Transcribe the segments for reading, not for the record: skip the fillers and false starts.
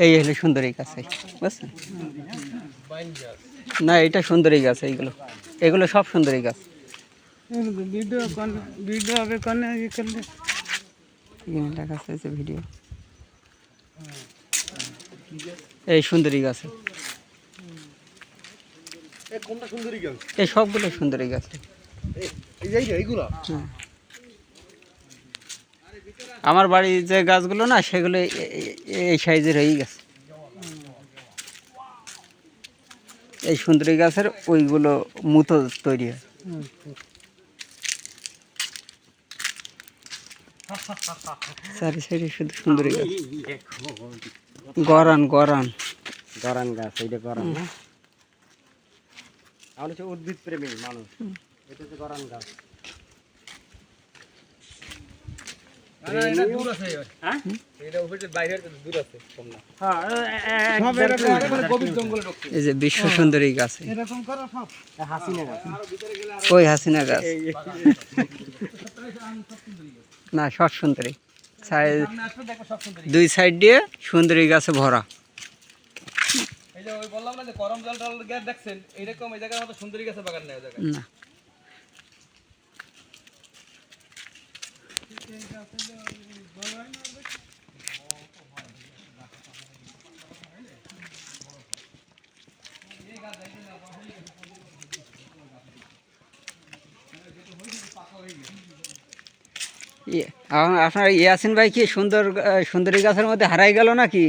এই হলো সুন্দরী গাছ, বুঝছেন? না, এটা সুন্দরী গাছ, এইগুলো এগুলো সব সুন্দরী গাছ। ভিডিও হবে কোন ই করলে এখানে লেখা আছে ভিডিও। এই সুন্দরী গাছ, কোনটা সুন্দরী গাছ? এই সবগুলো সুন্দরী গাছ। এইগুলো আমার বাড়ির যে গাছগুলো না, সেগুলো এই সাইজের হয়েই গেছে। এই সুন্দরী গাছের ওইগুলো মুতো তৈরি হয়। চারি সাইডে শুধু সুন্দরী গাছ। গরান গরান গরান গাছ, এইটা গরান না? আমরা হচ্ছে উদ্ভিদ প্রেমী মানুষ, এটা হচ্ছে গরান গাছ। এই যে বিশ্ব সুন্দরী গাছ, হাসিনা গাছ, ওই হাসিনা গাছ না, সব সুন্দরী। দুই সাইড দিয়ে সুন্দরী গাছে ভরা। এই যে ওই বললাম না যে গরম জল টল গ্যাস দেখছেন, এইরকম এই জায়গার মতো সুন্দরী গাছের বাগান নেই ওই জায়গায়। না, আপনার ইয়াসিন ভাই কি সুন্দরী গাছের মধ্যে হারাই গেল নাকি?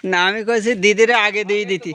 না, আমি কইছি দিদিরে আগে দিয়ে দিতি।